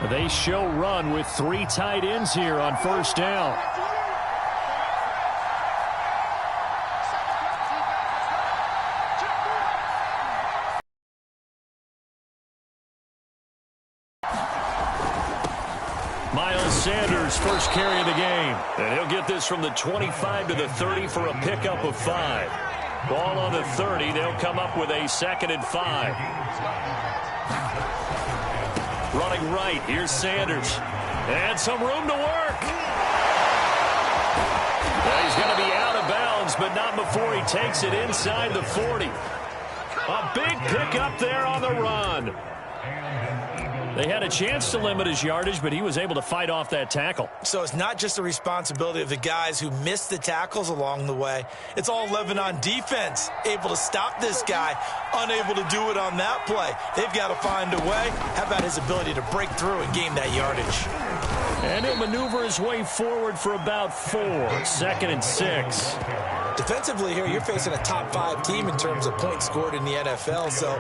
They show run with 3 tight ends here on first down. Sanders first carry of the game. And he'll get this from the 25 to the 30 for a pickup of 5. Ball on the 30. They'll come up with a 2nd and 5. Running right. Here's Sanders. And some room to work. Well, he's going to be out of bounds, but not before he takes it inside the 40. A big pickup there on the run. They had a chance to limit his yardage, but he was able to fight off that tackle. So it's not just the responsibility of the guys who missed the tackles along the way. It's all 11 on defense, able to stop this guy, unable to do it on that play. They've got to find a way. How about his ability to break through and gain that yardage? And he'll maneuver his way forward for about 4. 2nd and 6. Defensively here, you're facing a top 5 team in terms of points scored in the NFL. So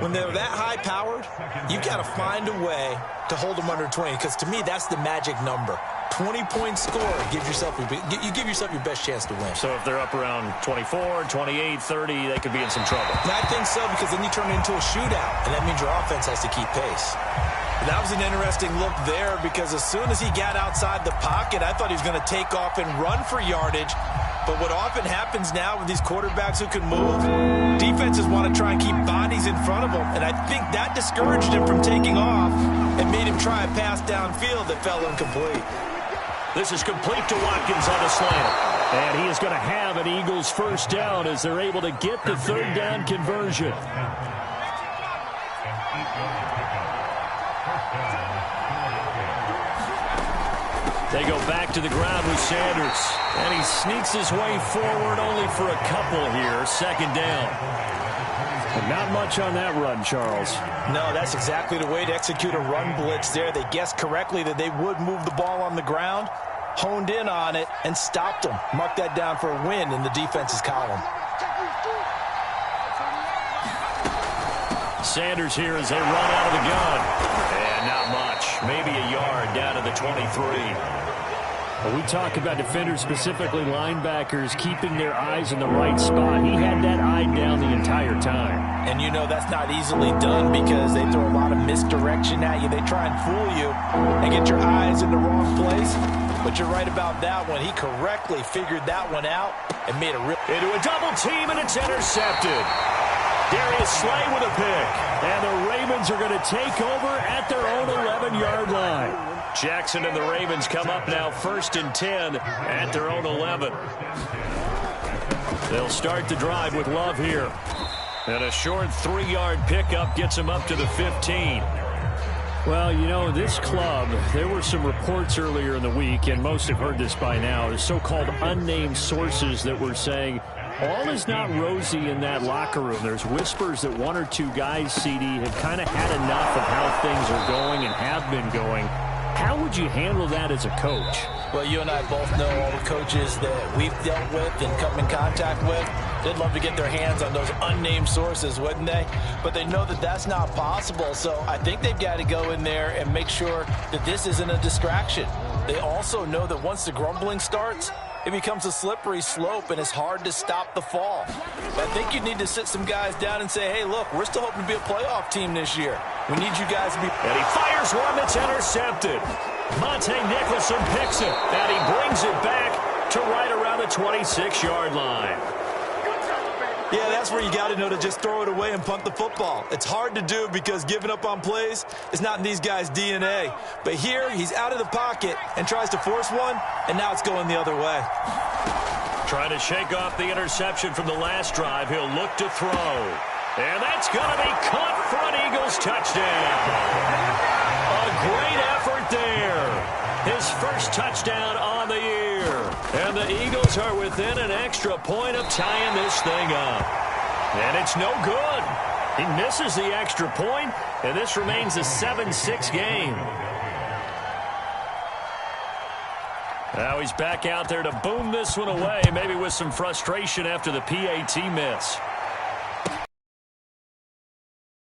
when they're that high-powered, you've got to find a way to hold them under 20. Because to me, that's the magic number. 20-point score. You give yourself your best chance to win. So if they're up around 24, 28, 30, they could be in some trouble. And I think so, because then you turn it into a shootout, and that means your offense has to keep pace. That was an interesting look there, because as soon as he got outside the pocket, I thought he was going to take off and run for yardage. But what often happens now with these quarterbacks who can move, defenses want to try and keep bodies in front of them. And I think that discouraged him from taking off and made him try a pass downfield that fell incomplete. This is complete to Watkins on the slant. And he is going to have an Eagles first down as they're able to get the 3rd down conversion. They go back to the ground with Sanders. And he sneaks his way forward only for a couple here. 2nd down. And not much on that run, Charles. No, that's exactly the way to execute a run blitz there. They guessed correctly that they would move the ball on the ground, honed in on it, and stopped them. Mark that down for a win in the defense's column. Sanders here as they run out of the gun. And not much. Maybe a yard down to the 23. We talk about defenders, specifically linebackers, keeping their eyes in the right spot. He had that eye down the entire time. And you know that's not easily done because they throw a lot of misdirection at you. They try and fool you and get your eyes in the wrong place. But you're right about that one. He correctly figured that one out and made a real... Into a double team, and it's intercepted. Darius Slay with a pick. And the Ravens are going to take over at their own 11-yard line. Jackson and the Ravens come up now 1st and 10 at their own 11. They'll start the drive with Love here. And a short 3-yard pickup gets him up to the 15. Well, you know, this club, there were some reports earlier in the week, and most have heard this by now, the so-called unnamed sources that were saying all is not rosy in that locker room. There's whispers that 1 or 2 guys, CD, have kind of had enough of how things are going and have been going. How would you handle that as a coach? Well, you and I both know all the coaches that we've dealt with and come in contact with. They'd love to get their hands on those unnamed sources, wouldn't they? But they know that that's not possible, so I think they've got to go in there and make sure that this isn't a distraction. They also know that once the grumbling starts, it becomes a slippery slope, and it's hard to stop the fall. But I think you need to sit some guys down and say, hey, look, we're still hoping to be a playoff team this year. We need you guys to be... And he fires one that's intercepted. Monte Nicholson picks it, and he brings it back to right around the 26-yard line. Yeah, that's where you got to know to just throw it away and punt the football. It's hard to do because giving up on plays is not in these guys' DNA. But here, he's out of the pocket and tries to force one, and now it's going the other way. Trying to shake off the interception from the last drive. He'll look to throw. And that's going to be caught for an Eagles touchdown. A great effort there. His first touchdown on the year. And the Eagles are within an extra point of tying this thing up. And it's no good. He misses the extra point, and this remains a 7-6 game. Now he's back out there to boom this one away, maybe with some frustration after the PAT miss.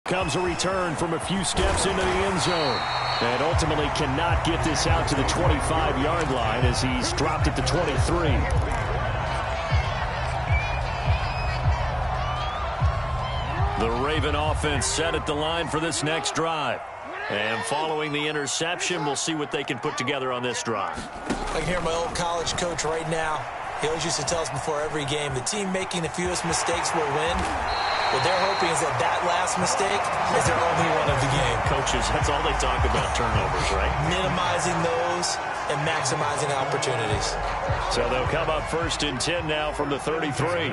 Comes a return from a few steps into the end zone. And ultimately cannot get this out to the 25-yard line as he's dropped at the 23. The Raven offense set at the line for this next drive. And following the interception, we'll see what they can put together on this drive. I can hear my old college coach right now. He always used to tell us before every game, the team making the fewest mistakes will win. What they're hoping is that last mistake is their only one of the game. Coaches, that's all they talk about, turnovers, right? Minimizing those and maximizing opportunities. So they'll come up 1st and 10 now from the 33.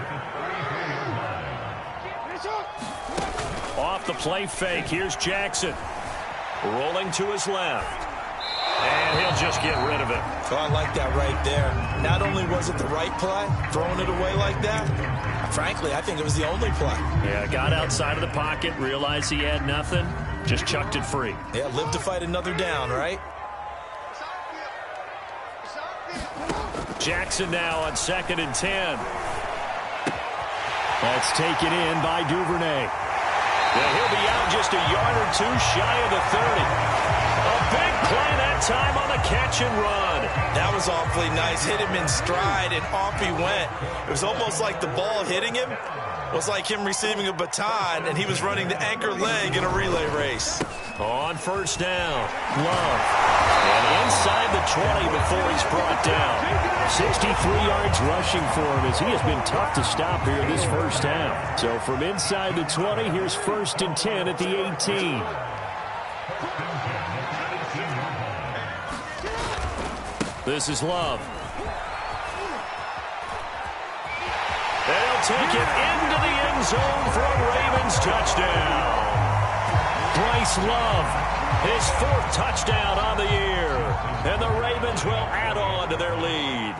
Off the play fake, here's Jackson. Rolling to his left. And he'll just get rid of it. Oh, I like that right there. Not only was it the right play, throwing it away like that, frankly, I think it was the only play. Yeah, got outside of the pocket, realized he had nothing, just chucked it free. Yeah, live to fight another down, right? Jackson now on 2nd and 10. That's taken in by Duvernay. Yeah, he'll be out just a yard or two shy of the 30. A big play that time on the catch and run. That was awfully nice. Hit him in stride, and off he went. It was almost like the ball hitting him was like him receiving a baton, and he was running the anchor leg in a relay race. On 1st down, Love. And inside the 20 before he's brought down. 63 yards rushing for him as he has been tough to stop here this first half. So from inside the 20, here's 1st and 10 at the 18. This is Love. They'll take it into the end zone for a Ravens touchdown. Bryce Love, his 4th touchdown on the year. And the Ravens will add on to their lead.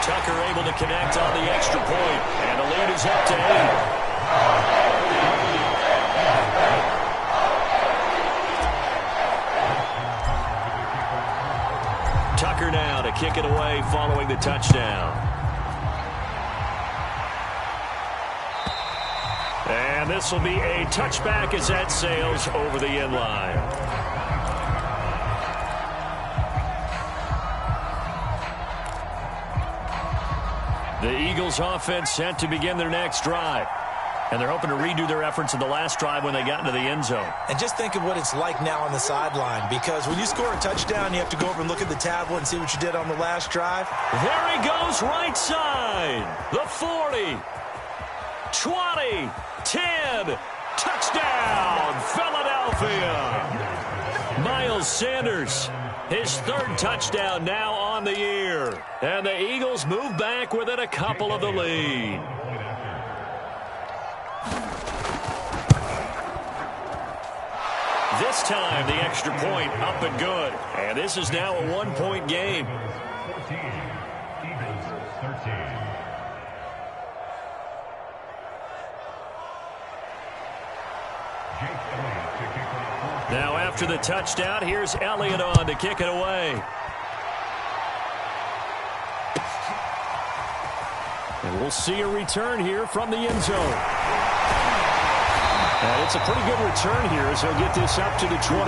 Tucker able to connect on the extra point. And the lead is up to 8. Tucker now to kick it away following the touchdown. And this will be a touchback as that sails over the end line. The Eagles offense set to begin their next drive. And they're hoping to redo their efforts in the last drive when they got into the end zone. And just think of what it's like now on the sideline, because when you score a touchdown, you have to go over and look at the tablet and see what you did on the last drive. There he goes, right side. The 40, 20, 10, touchdown, Philadelphia. Miles Sanders, his 3rd touchdown now on the year. And the Eagles move back within a couple of the lead. This time, the extra point up and good. And this is now a 1-point game. 14, Eagles 13. Now after the touchdown, here's Elliott on to kick it away. And we'll see a return here from the end zone. And it's a pretty good return here as he'll get this up to the 29.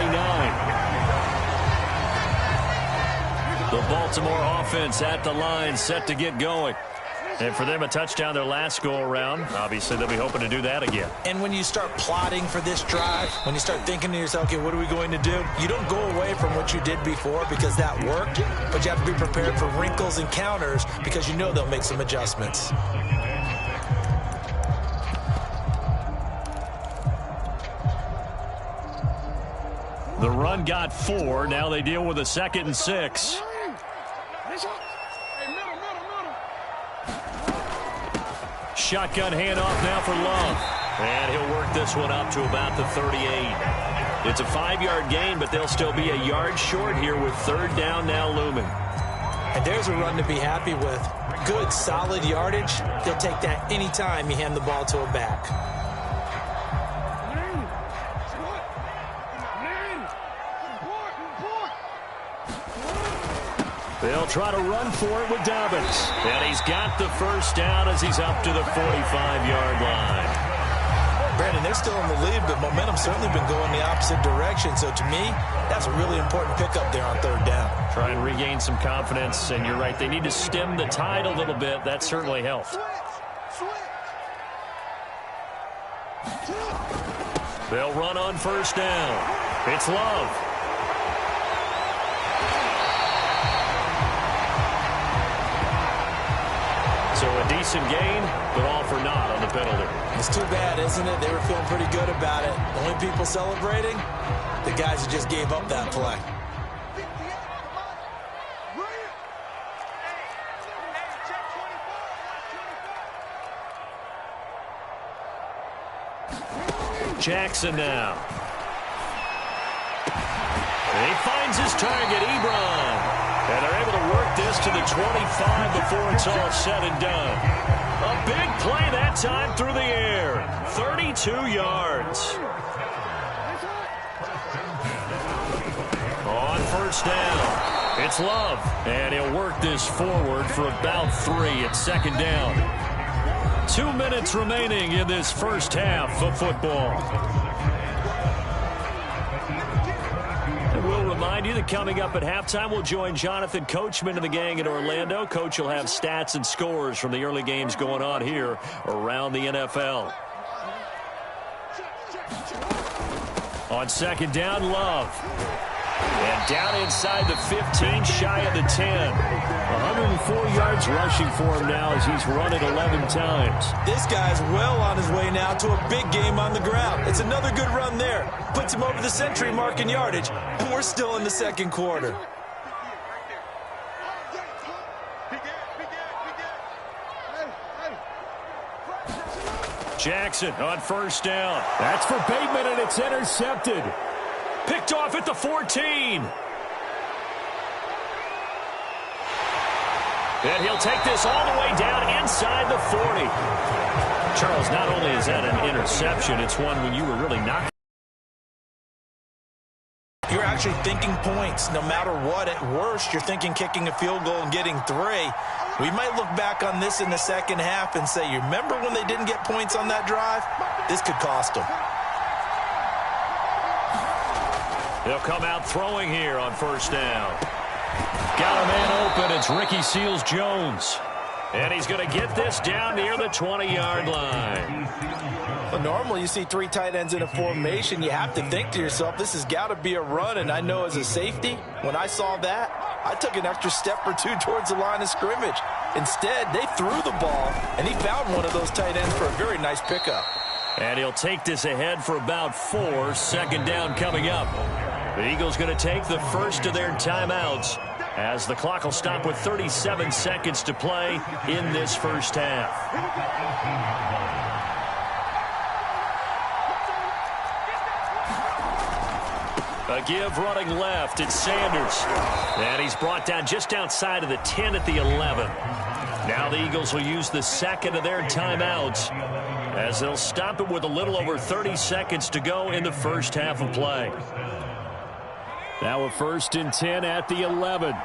The Baltimore offense at the line set to get going. And for them, a touchdown their last go-around. Obviously, they'll be hoping to do that again. And when you start plotting for this drive, when you start thinking to yourself, okay, what are we going to do? You don't go away from what you did before because that worked, but you have to be prepared for wrinkles and counters because you know they'll make some adjustments. The run got 4. Now they deal with a 2nd and 6. Shotgun handoff now for Love. And he'll work this one up to about the 38. It's a 5-yard gain, but they'll still be a yard short here with 3rd down now looming. And there's a run to be happy with. Good, solid yardage. They'll take that anytime you hand the ball to a back. They'll try to run for it with Dobbins. And he's got the first down as he's up to the 45-yard line. Brandon, they're still in the lead, but momentum's certainly been going the opposite direction. So to me, that's a really important pickup there on third down. Try and regain some confidence, and you're right. They need to stem the tide a little bit. That certainly helped. They'll run on first down. It's Love. So a decent gain, but all for naught on the penalty. It's too bad, isn't it? They were feeling pretty good about it. The only people celebrating, the guys who just gave up that play. Jackson now. He finds his target, Ebron. And they're able to work this to the 25 before it's all said and done. A big play that time through the air. 32 yards. On first down, it's Love. And he'll work this forward for about 3 at second down. 2 minutes remaining in this first half of football. We'll remind you that coming up at halftime, we'll join Jonathan Coachman and the gang in Orlando. Coach will have stats and scores from the early games going on here around the NFL. On second down, Love. And down inside the 15, shy of the 10. 104 yards rushing for him now as he's run it 11 times. This guy's well on his way now to a big game on the ground. It's another good run there. Puts him over the century mark in yardage, and we're still in the second quarter. Jackson on first down. That's for Bateman, and it's intercepted. Picked off at the 14. And he'll take this all the way down inside the 40. Charles, not only is that an interception, it's one when you were really not. You're actually thinking points no matter what. At worst, you're thinking kicking a field goal and getting 3. We might look back on this in the second half and say, you remember when they didn't get points on that drive? This could cost them. They'll come out throwing here on first down. Got a man open. It's Ricky Seals-Jones. And he's going to get this down near the 20-yard line. Well, normally you see 3 tight ends in a formation. You have to think to yourself, this has got to be a run. And I know as a safety, when I saw that, I took an extra step or 2 towards the line of scrimmage. Instead, they threw the ball, and he found one of those tight ends for a very nice pickup. And he'll take this ahead for about 4. Second down coming up. The Eagles going to take the first of their timeouts as the clock will stop with 37 seconds to play in this first half. A give running left. It's Sanders. And he's brought down just outside of the 10 at the 11. Now the Eagles will use the second of their timeouts as they'll stop it with a little over 30 seconds to go in the first half of play. Now a 1st and 10 at the 11.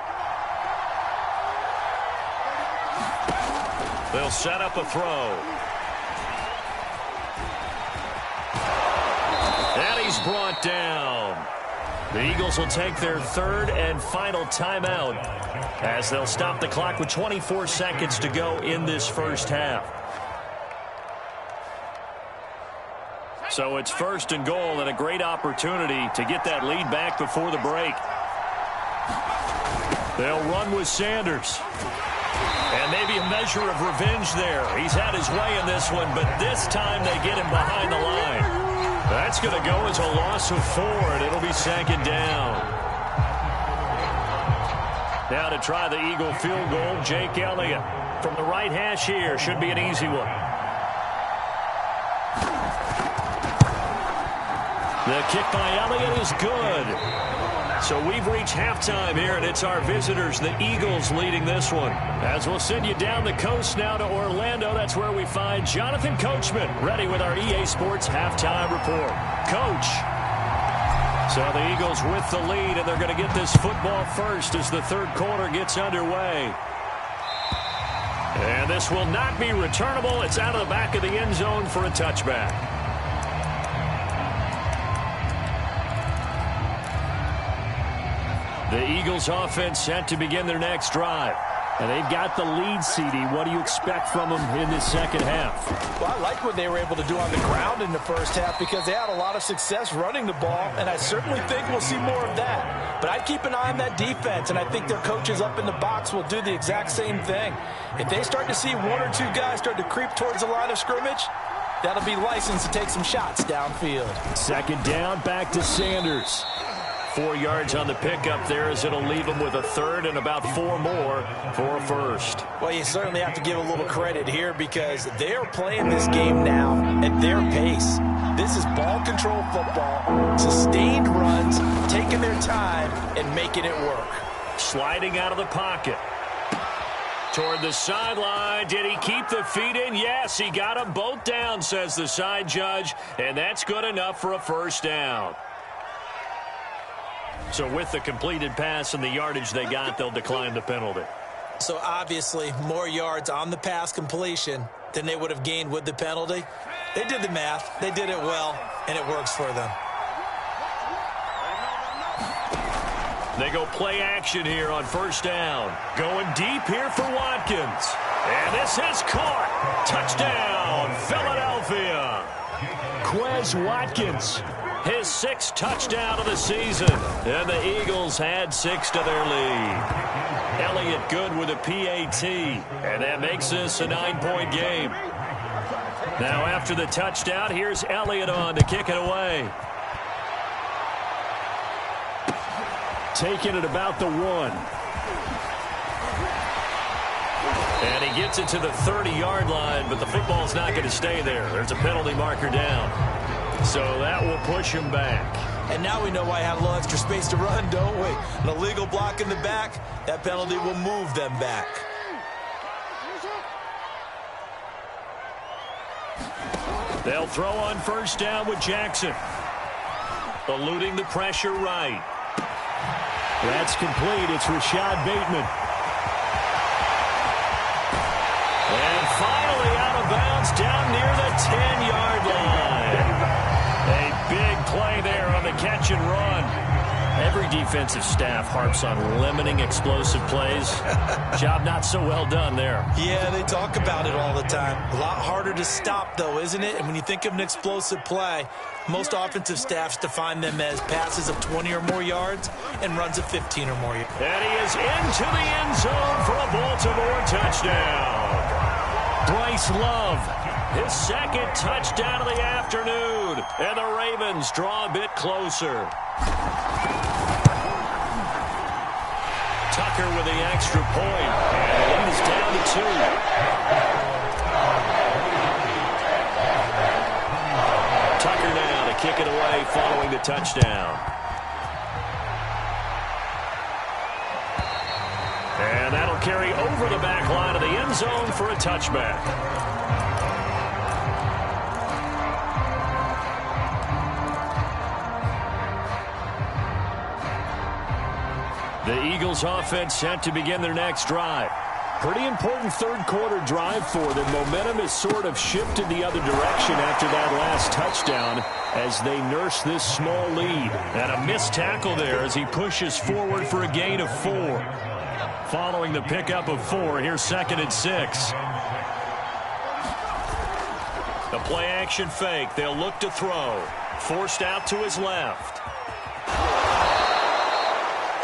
They'll set up a throw. And he's brought down. The Eagles will take their 3rd and final timeout as they'll stop the clock with 24 seconds to go in this first half. So it's 1st and goal and a great opportunity to get that lead back before the break. They'll run with Sanders. And maybe a measure of revenge there. He's had his way in this one, but this time they get him behind the line. That's going to go as a loss of 4, and it'll be 2nd down. Now to try the Eagle field goal, Jake Elliott. From the right hash here, should be an easy one. The kick by Elliott is good. So we've reached halftime here, and it's our visitors, the Eagles, leading this one. As we'll send you down the coast now to Orlando, that's where we find Jonathan Coachman, ready with our EA Sports Halftime Report. Coach. So the Eagles with the lead, and they're going to get this football first as the third quarter gets underway. And this will not be returnable. It's out of the back of the end zone for a touchback. The Eagles offense set to begin their next drive. And they've got the lead, CD. What do you expect from them in this second half? Well, I like what they were able to do on the ground in the first half because they had a lot of success running the ball, and I certainly think we'll see more of that. But I'd keep an eye on that defense, and I think their coaches up in the box will do the exact same thing. If they start to see one or two guys start to creep towards the line of scrimmage, that'll be licensed to take some shots downfield. Second down, back to Sanders. 4 yards on the pickup there as it'll leave them with a third and about 4 more for a first. Well, you certainly have to give a little credit here because they're playing this game now at their pace. This is ball control football, sustained runs, taking their time and making it work. Sliding out of the pocket. Toward the sideline. Did he keep the feet in? Yes, he got them both down, says the side judge, and that's good enough for a first down. So with the completed pass and the yardage they got, they'll decline the penalty. So obviously more yards on the pass completion than they would have gained with the penalty. They did the math. They did it well, and it works for them. They go play action here on first down. Going deep here for Watkins. And this is caught. Touchdown, Philadelphia. Quez Watkins. His 6th touchdown of the season. And the Eagles add 6 to their lead. Elliott good with a PAT. And that makes this a 9-point game. Now after the touchdown, here's Elliott on to kick it away. Taking it about the 1. And he gets it to the 30-yard line, but the football's not going to stay there. There's a penalty marker down. So that will push him back. And now we know why I have a little extra space to run, don't we? An illegal block in the back, that penalty will move them back. They'll throw on first down with Jackson. Eluding the pressure right. That's complete. It's Rashad Bateman. And finally out of bounds down near the 10-yard line. A big play there on the catch and run. Every defensive staff harps on limiting explosive plays. Job not so well done there. Yeah, they talk about it all the time. A lot harder to stop, though, isn't it? And when you think of an explosive play, most offensive staffs define them as passes of 20 or more yards and runs of 15 or more yards. And he is into the end zone for a Baltimore touchdown. Bryce Love, his 2nd touchdown of the afternoon. And the Ravens draw a bit closer. Tucker with the extra point. And the lead is down to 2. Tucker now to kick it away following the touchdown. And that'll carry over the back line of the end zone for a touchback. The Eagles offense set to begin their next drive. Pretty important third quarter drive for them. Momentum has sort of shifted the other direction after that last touchdown as they nurse this small lead. And a missed tackle there as he pushes forward for a gain of 4. Following the pickup of 4, here's 2nd and 6. The play action fake. They'll look to throw. Forced out to his left.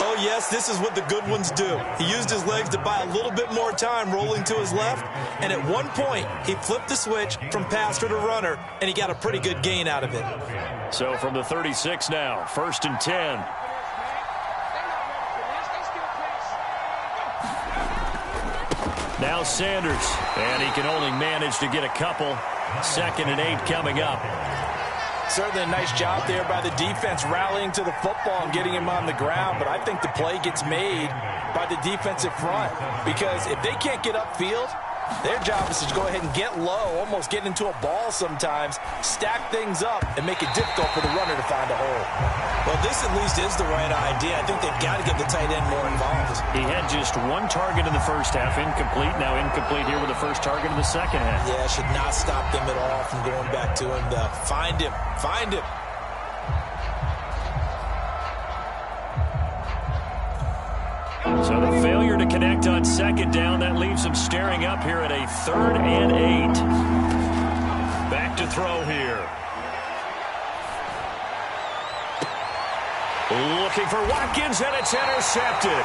Oh, yes, this is what the good ones do. He used his legs to buy a little bit more time rolling to his left, and at one point, he flipped the switch from passer to runner, and he got a pretty good gain out of it. So from the 36 now, 1st and 10. Now Sanders, and he can only manage to get a couple. 2nd and 8 coming up. Certainly a nice job there by the defense rallying to the football and getting him on the ground, but I think the play gets made by the defensive front because if they can't get upfield, Their job is to go ahead and get low, almost get into a ball sometimes, stack things up, and make it difficult for the runner to find a hole. Well, this at least is the right idea. I think they've got to get the tight end more involved. He had just one target in the first half, incomplete. Now incomplete here with the first target in the second half. Yeah, should not stop them at all from going back to him. Find him. Find him. So the failure to connect on second down, that leaves him staring up here at a 3rd and 8. Back to throw here. Looking for Watkins, and it's intercepted.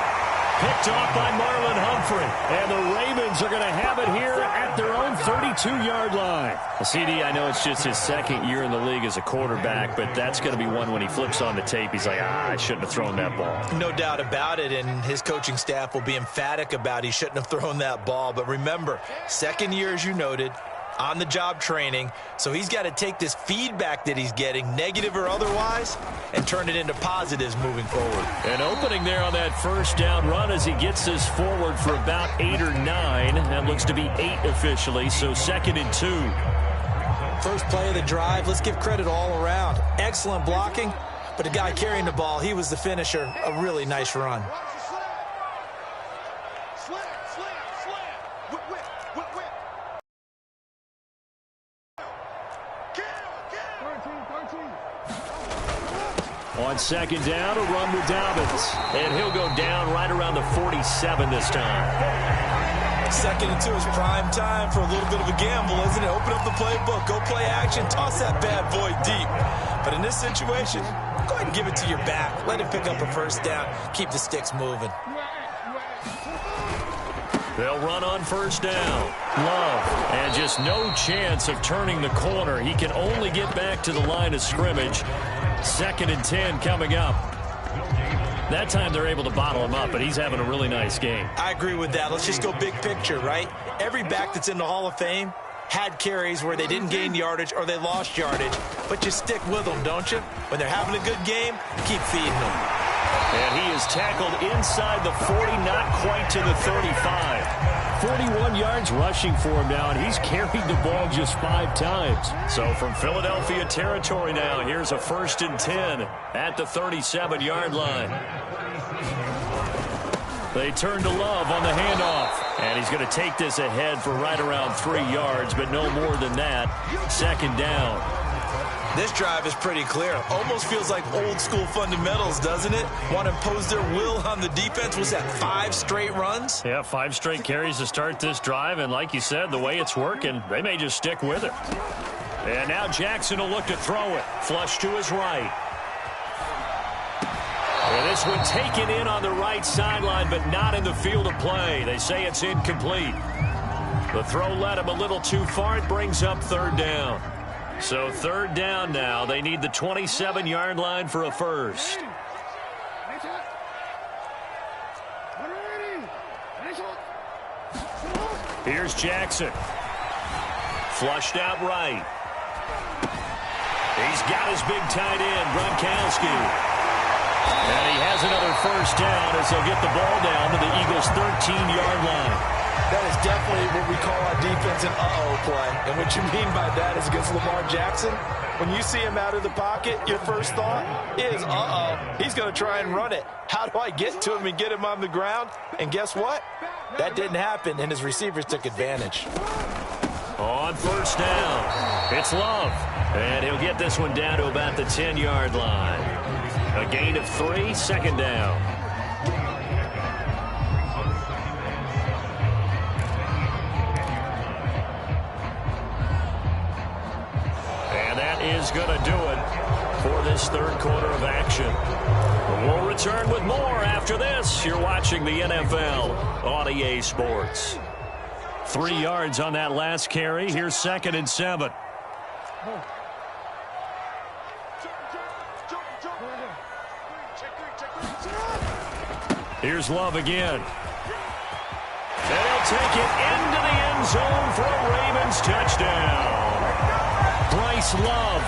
Picked off by Marlon Humphrey. And the Ravens are going to have it here at their own 32-yard line. CD, I know it's just his second year in the league as a quarterback, but that's going to be one when he flips on the tape. He's like, I shouldn't have thrown that ball. No doubt about it, and his coaching staff will be emphatic about he shouldn't have thrown that ball. But remember, second year, as you noted, on-the-job training, so he's got to take this feedback that he's getting, negative or otherwise, and turn it into positives moving forward. An opening there on that first down run as he gets this forward for about 8 or 9. That looks to be 8 officially, so 2nd and 2. First play of the drive, let's give credit all around. Excellent blocking, but the guy carrying the ball, he was the finisher. A really nice run. On second down, a run with Dobbins. And he'll go down right around the 47 this time. 2nd and 2 is prime time for a little bit of a gamble, isn't it? Open up the playbook, go play action, toss that bad boy deep. But in this situation, go ahead and give it to your back. Let him pick up a first down. Keep the sticks moving. They'll run on first down. Love. And just no chance of turning the corner. He can only get back to the line of scrimmage. 2nd and 10 coming up. That time they're able to bottle him up, but he's having a really nice game. I agree with that. Let's just go big picture, right? Every back that's in the Hall of Fame had carries where they didn't gain yardage or they lost yardage, but you stick with them, don't you? When they're having a good game, keep feeding them. And he is tackled inside the 40, not quite to the 35. 41 yards rushing for him now, and he's carried the ball just 5 times. So from Philadelphia territory now, here's a 1st and 10 at the 37-yard line. They turn to Love on the handoff, and he's going to take this ahead for right around 3 yards, but no more than that. 2nd down. This drive is pretty clear. Almost feels like old school fundamentals, doesn't it? Want to impose their will on the defense. Was that 5 straight runs? Yeah, 5 straight carries to start this drive, and like you said, the way it's working, they may just stick with it. And now Jackson will look to throw it. Flush to his right. And this one taken in on the right sideline, but not in the field of play. They say it's incomplete. The throw led him a little too far. It brings up 3rd down. So 3rd down now. They need the 27-yard line for a first. Here's Jackson. Flushed out right. He's got his big tight end, Gronkowski. And he has another first down as they'll get the ball down to the Eagles' 13-yard line. That is definitely what we call our defense an uh-oh play. And what you mean by that is against Lamar Jackson, when you see him out of the pocket, your first thought is, uh-oh, he's going to try and run it. How do I get to him and get him on the ground? And guess what? That didn't happen, and his receivers took advantage. On first down, it's Love. And he'll get this one down to about the 10-yard line. A gain of 3, 2nd down. And that is going to do it for this 3rd quarter of action. We'll return with more after this. You're watching the NFL on EA Sports. 3 yards on that last carry. Here's 2nd and 7. Here's Love again. And he'll take it into the end zone for a Ravens touchdown. Bryce Love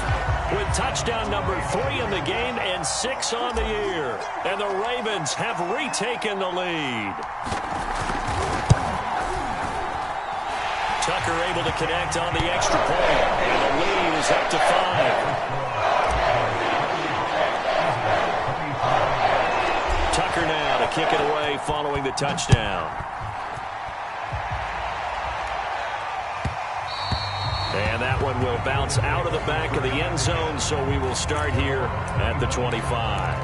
with touchdown number 3 in the game and 6 on the year. And the Ravens have retaken the lead. Tucker able to connect on the extra point. And the lead is up to 5. Tucker now to kick it away following the touchdown. And that one will bounce out of the back of the end zone, so we will start here at the 25.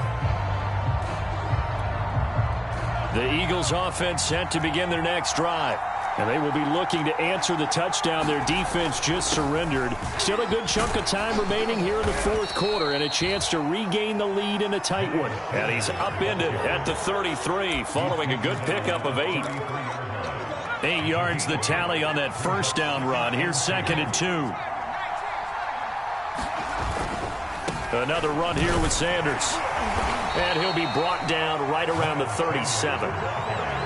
The Eagles offense set to begin their next drive. And they will be looking to answer the touchdown their defense just surrendered. Still a good chunk of time remaining here in the fourth quarter and a chance to regain the lead in a tight one. And he's upended at the 33 following a good pickup of 8. 8 yards the tally on that first down run. Here's 2nd and 2. Another run here with Sanders. And he'll be brought down right around the 37.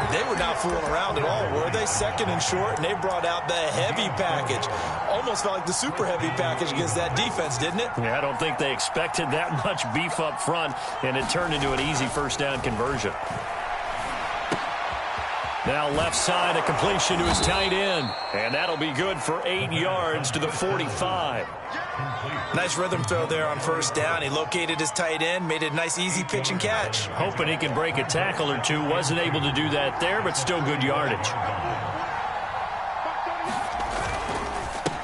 They were not fooling around at all, were they? 2nd and short, and they brought out the heavy package. Almost felt like the super heavy package against that defense, didn't it? Yeah, I don't think they expected that much beef up front, and it turned into an easy first down conversion. Now left side, a completion to his tight end. And that'll be good for 8 yards to the 45. Nice rhythm throw there on first down. He located his tight end, made it a nice easy pitch and catch. Hoping he can break a tackle or two. Wasn't able to do that there, but still good yardage.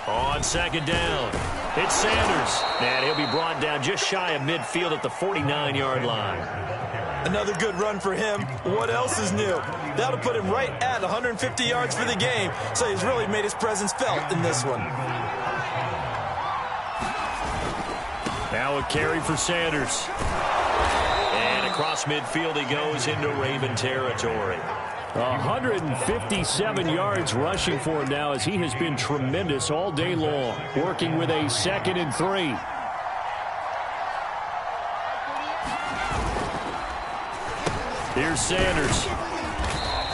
On 2nd down, it's Sanders. And he'll be brought down just shy of midfield at the 49-yard line. Another good run for him. What else is new? That'll put him right at 150 yards for the game. So he's really made his presence felt in this one. Now a carry for Sanders. And across midfield he goes into Raven territory. 157 yards rushing for him now as he has been tremendous all day long. Working with a 2nd and 3. Here's Sanders.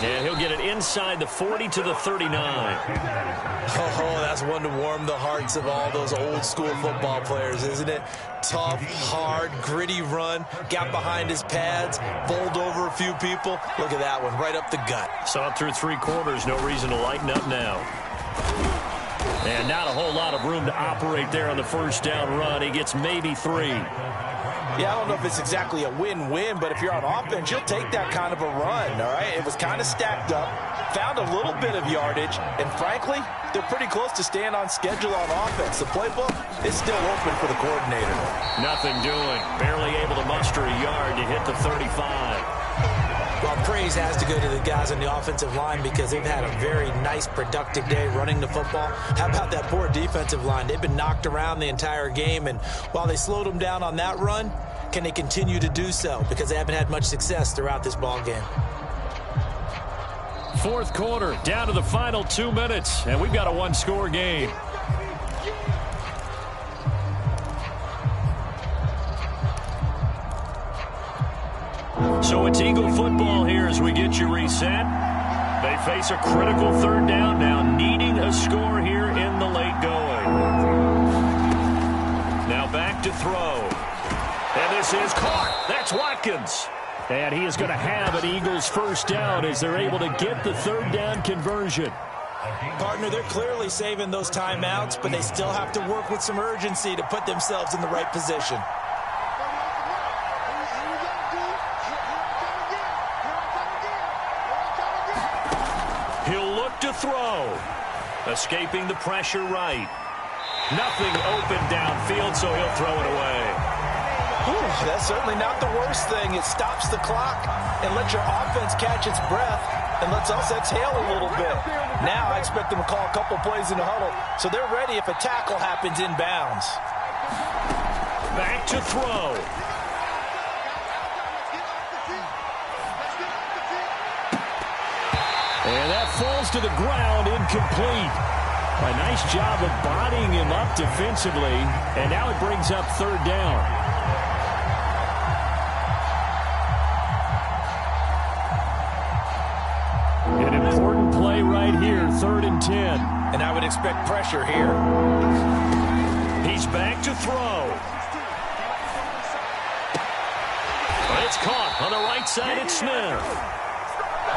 And he'll get it inside the 40 to the 39. Oh, that's one to warm the hearts of all those old school football players, isn't it? Tough, hard, gritty run. Got behind his pads, bowled over a few people. Look at that one, right up the gut. Saw it through 3 quarters. No reason to lighten up now. And not a whole lot of room to operate there on the first down run. He gets maybe 3. Yeah, I don't know if it's exactly a win-win, but if you're on offense, you'll take that kind of a run, all right? It was kind of stacked up, found a little bit of yardage, and frankly, they're pretty close to staying on schedule on offense. The playbook is still open for the coordinator. Nothing doing. Barely able to muster a yard to hit the 35. Well, praise has to go to the guys on the offensive line because they've had a very nice, productive day running the football. How about that poor defensive line? They've been knocked around the entire game, and while they slowed them down on that run, can they continue to do so? Because they haven't had much success throughout this ball game. Fourth quarter, down to the final 2 minutes, and we've got a 1-score game. So it's Eagle football here as we get you reset. They face a critical 3rd down now, needing a score here in the late going. Now back to throw. And this is caught. That's Watkins. And he is going to have an Eagles first down as they're able to get the 3rd down conversion. Partner, they're clearly saving those timeouts, but they still have to work with some urgency to put themselves in the right position. He'll look to throw. Escaping the pressure right. Nothing open downfield, so he'll throw it away. Ooh, that's certainly not the worst thing. It stops the clock and lets your offense catch its breath and lets us exhale a little bit. Now I expect them to call a couple plays in the huddle, so they're ready if a tackle happens inbounds. Back to throw. And that falls to the ground, incomplete. A nice job of bodying him up defensively, and now it brings up 3rd down. An important play right here, 3rd and 10. And I would expect pressure here. He's back to throw. It's caught on the right side. It's Smith.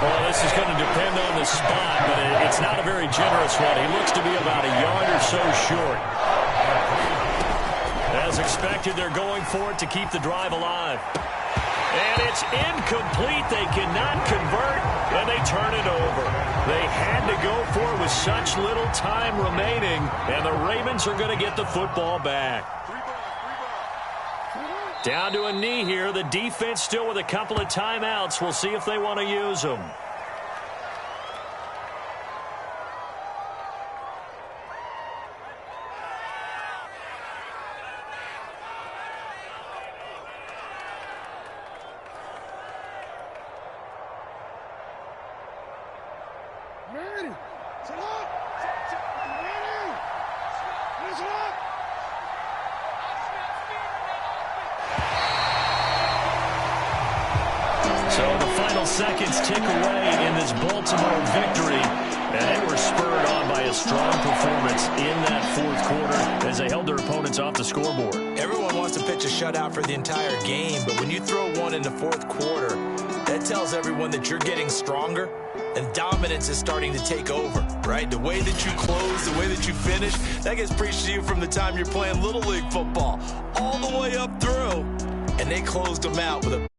Well, this is going to depend on the spot, but it's not a very generous one. He looks to be about a yard or so short. As expected, they're going for it to keep the drive alive. And it's incomplete. They cannot convert, and they turn it over. They had to go for it with such little time remaining, and the Ravens are going to get the football back. Down to a knee here. The defense still with a couple of timeouts. We'll see if they want to use them. Ready. Sit up. Ready. Listen up. So the final seconds tick away in this Baltimore victory, and they were spurred on by a strong performance in that fourth quarter as they held their opponents off the scoreboard. Everyone wants to pitch a shutout for the entire game, but when you throw one in the fourth quarter, that tells everyone that you're getting stronger and dominance is starting to take over, right? The way that you close, the way that you finish, that gets preached to you from the time you're playing Little League football all the way up through, and they closed them out with a